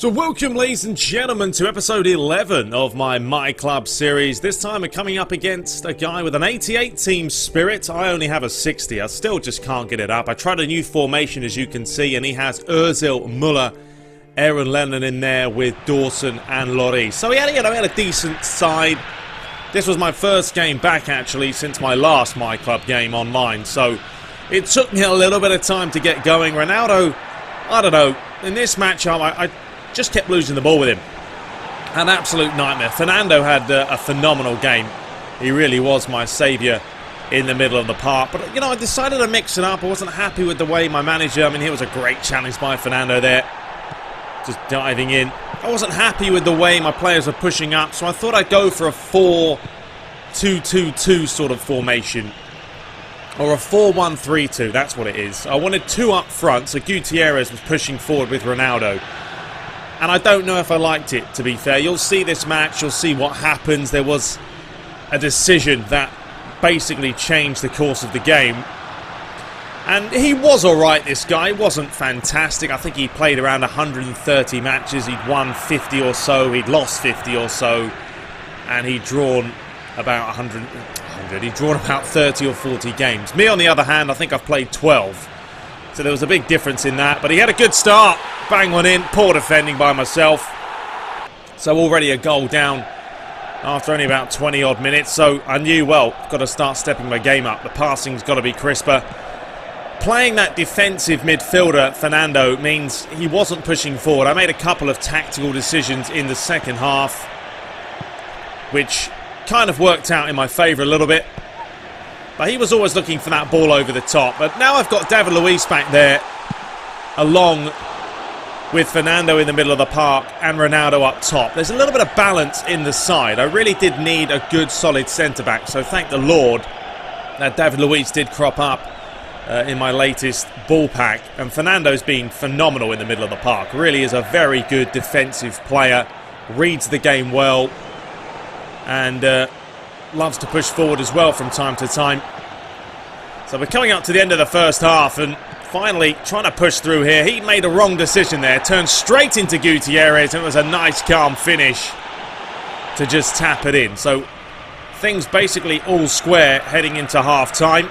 So welcome, ladies and gentlemen, to episode 11 of my MyClub series. This time we're coming up against a guy with an 88 team spirit. I only have a 60. I still just can't get it up. I tried a new formation, as you can see, and he has Ozil, Muller, Aaron Lennon in there with Dawson and Lloris. So he had a decent side. This was my first game back, actually, since my last MyClub game online. So it took me a little bit of time to get going. Ronaldo, I don't know, in this matchup, I just kept losing the ball with him. An absolute nightmare. Fernando had a phenomenal game. He really was my saviour in the middle of the park. But, you know, I decided to mix it up. I wasn't happy with the way my manager... I mean, it was a great challenge by Fernando there. Just diving in. I wasn't happy with the way my players were pushing up, so I thought I'd go for a 4-2-2-2 sort of formation. Or a 4-1-3-2, that's what it is. I wanted two up front, so Gutierrez was pushing forward with Ronaldo. And I don't know if I liked it, to be fair. You'll see this match, you'll see what happens. There was a decision that basically changed the course of the game. And he was alright, this guy. He wasn't fantastic. I think he played around 130 matches. He'd won 50 or so. He'd lost 50 or so. And he'd drawn about 100. He'd drawn about 30 or 40 games. Me, on the other hand, I think I've played 12. So there was a big difference in that. But he had a good start. Bang one in. Poor defending by myself. So already a goal down after only about 20 odd minutes. So I knew, well, got to start stepping my game up. The passing's got to be crisper. Playing that defensive midfielder, Fernando, means he wasn't pushing forward. I made a couple of tactical decisions in the second half, which kind of worked out in my favour a little bit. But he was always looking for that ball over the top. But now I've got David Luiz back there, along with Fernando in the middle of the park and Ronaldo up top. There's a little bit of balance in the side. I really did need a good, solid centre-back. So thank the Lord that David Luiz did crop up in my latest ball pack. And Fernando's been phenomenal in the middle of the park. Really is a very good defensive player. Reads the game well. And loves to push forward as well from time to time. So we're coming up to the end of the first half, and finally trying to push through here. He made a wrong decision there. Turned straight into Gutierrez, and it was a nice calm finish to just tap it in. So things basically all square heading into half time.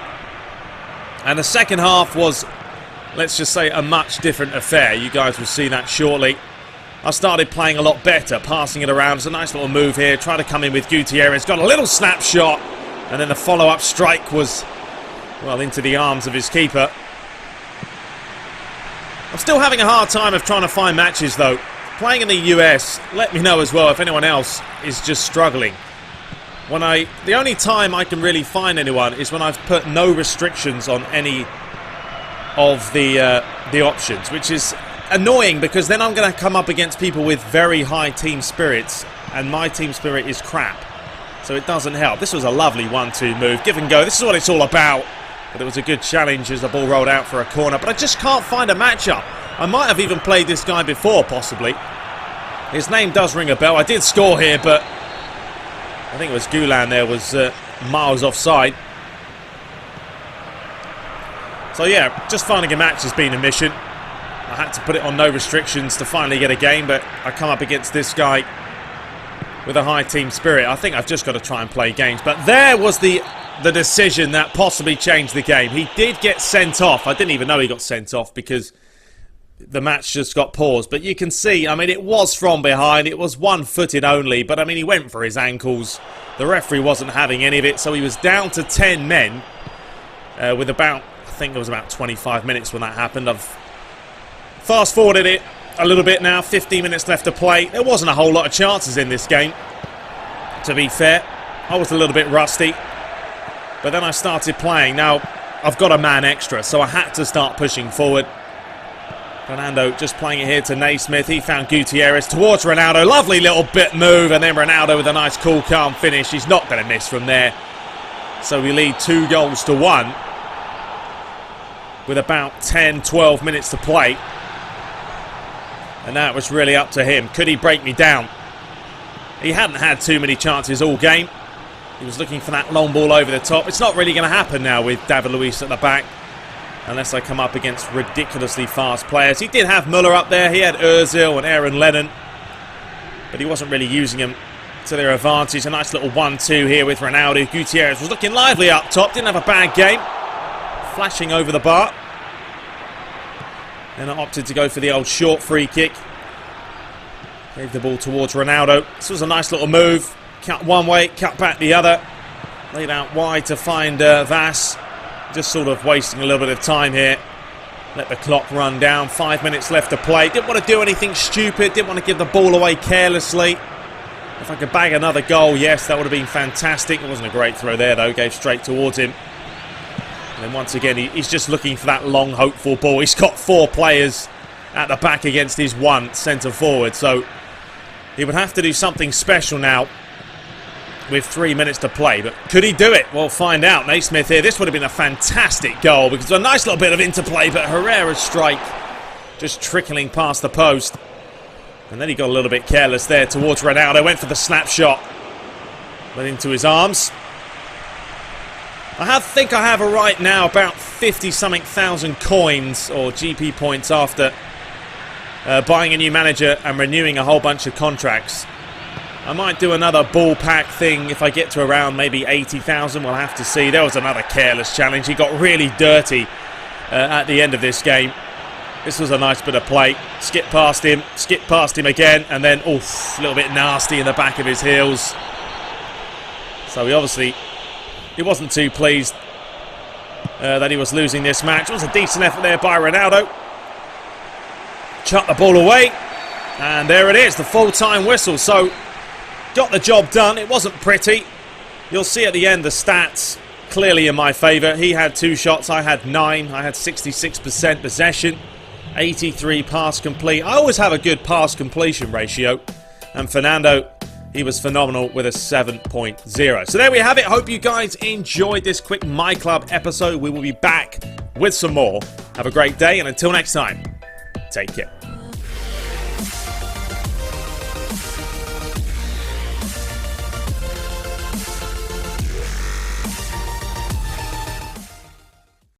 And the second half was, let's just say, a much different affair. You guys will see that shortly. I started playing a lot better, passing it around. It's a nice little move here. Try to come in with Gutierrez. Got a little snapshot. And then the follow-up strike was, well, into the arms of his keeper. I'm still having a hard time of trying to find matches, though. Playing in the US, let me know as well if anyone else is just struggling. The only time I can really find anyone is when I've put no restrictions on any of the options, which is annoying because then I'm going to come up against people with very high team spirits, and my team spirit is crap. So it doesn't help. This was a lovely 1-2 move. Give and go. This is what it's all about. But it was a good challenge as the ball rolled out for a corner. But I just can't find a matchup. I might have even played this guy before, possibly. His name does ring a bell. I did score here, but I think it was Gulan there was miles offside. So yeah, just finding a match has been a mission. I had to put it on no restrictions to finally get a game, but I come up against this guy with a high team spirit. I think I've just got to try and play games. But there was the decision that possibly changed the game. He did get sent off. I didn't even know he got sent off because the match just got paused. But you can see, I mean, it was from behind. It was one-footed only. But, I mean, he went for his ankles. The referee wasn't having any of it. So he was down to 10 men with about, I think it was about 25 minutes when that happened. I've fast-forwarded it a little bit now. 15 minutes left to play. There wasn't a whole lot of chances in this game, to be fair. I was a little bit rusty. But then I started playing. Now, I've got a man extra, so I had to start pushing forward. Fernando just playing it here to Naismith. He found Gutierrez towards Ronaldo. Lovely little bit move, and then Ronaldo with a nice cool, calm finish. He's not going to miss from there. So we lead 2-1 with about 10, 12 minutes to play. And that was really up to him. Could he break me down? He hadn't had too many chances all game. He was looking for that long ball over the top. It's not really going to happen now with David Luiz at the back. unless I come up against ridiculously fast players. He did have Müller up there. He had Ozil and Aaron Lennon, but he wasn't really using them to their advantage. A nice little 1-2 here with Ronaldo. Gutierrez was looking lively up top. Didn't have a bad game. Flashing over the bar. Then I opted to go for the old short free kick. Gave the ball towards Ronaldo. This was a nice little move. Cut one way, cut back the other. Laid out wide to find Vass. Just sort of wasting a little bit of time here. Let the clock run down. 5 minutes left to play. Didn't want to do anything stupid. Didn't want to give the ball away carelessly. If I could bag another goal, yes, that would have been fantastic. It wasn't a great throw there, though. Gave straight towards him. And then once again, he's just looking for that long, hopeful ball. He's got 4 players at the back against his 1 centre forward. So he would have to do something special now with 3 minutes to play. But could he do it? We'll find out. Naismith here. This would have been a fantastic goal because a nice little bit of interplay, but Herrera's strike just trickling past the post. And then he got a little bit careless there towards Ronaldo. Went for the snap shot. Went into his arms. I think I have right now about 50-something thousand coins or GP points after buying a new manager and renewing a whole bunch of contracts. I might do another ball pack thing if I get to around maybe 80,000. We'll have to see. There was another careless challenge. He got really dirty at the end of this game. This was a nice bit of play. Skip past him again, and then, oof, a little bit nasty in the back of his heels. So he wasn't too pleased that he was losing this match. It was a decent effort there by Ronaldo. Chucked the ball away, and there it is, the full-time whistle. So, got the job done. It wasn't pretty. You'll see at the end the stats clearly in my favour. He had 2 shots, I had 9. I had 66% possession. 83 pass complete. I always have a good pass completion ratio. And Fernando, he was phenomenal with a 7.0. So there we have it. Hope you guys enjoyed this quick MyClub episode. We will be back with some more. Have a great day, and until next time, take care.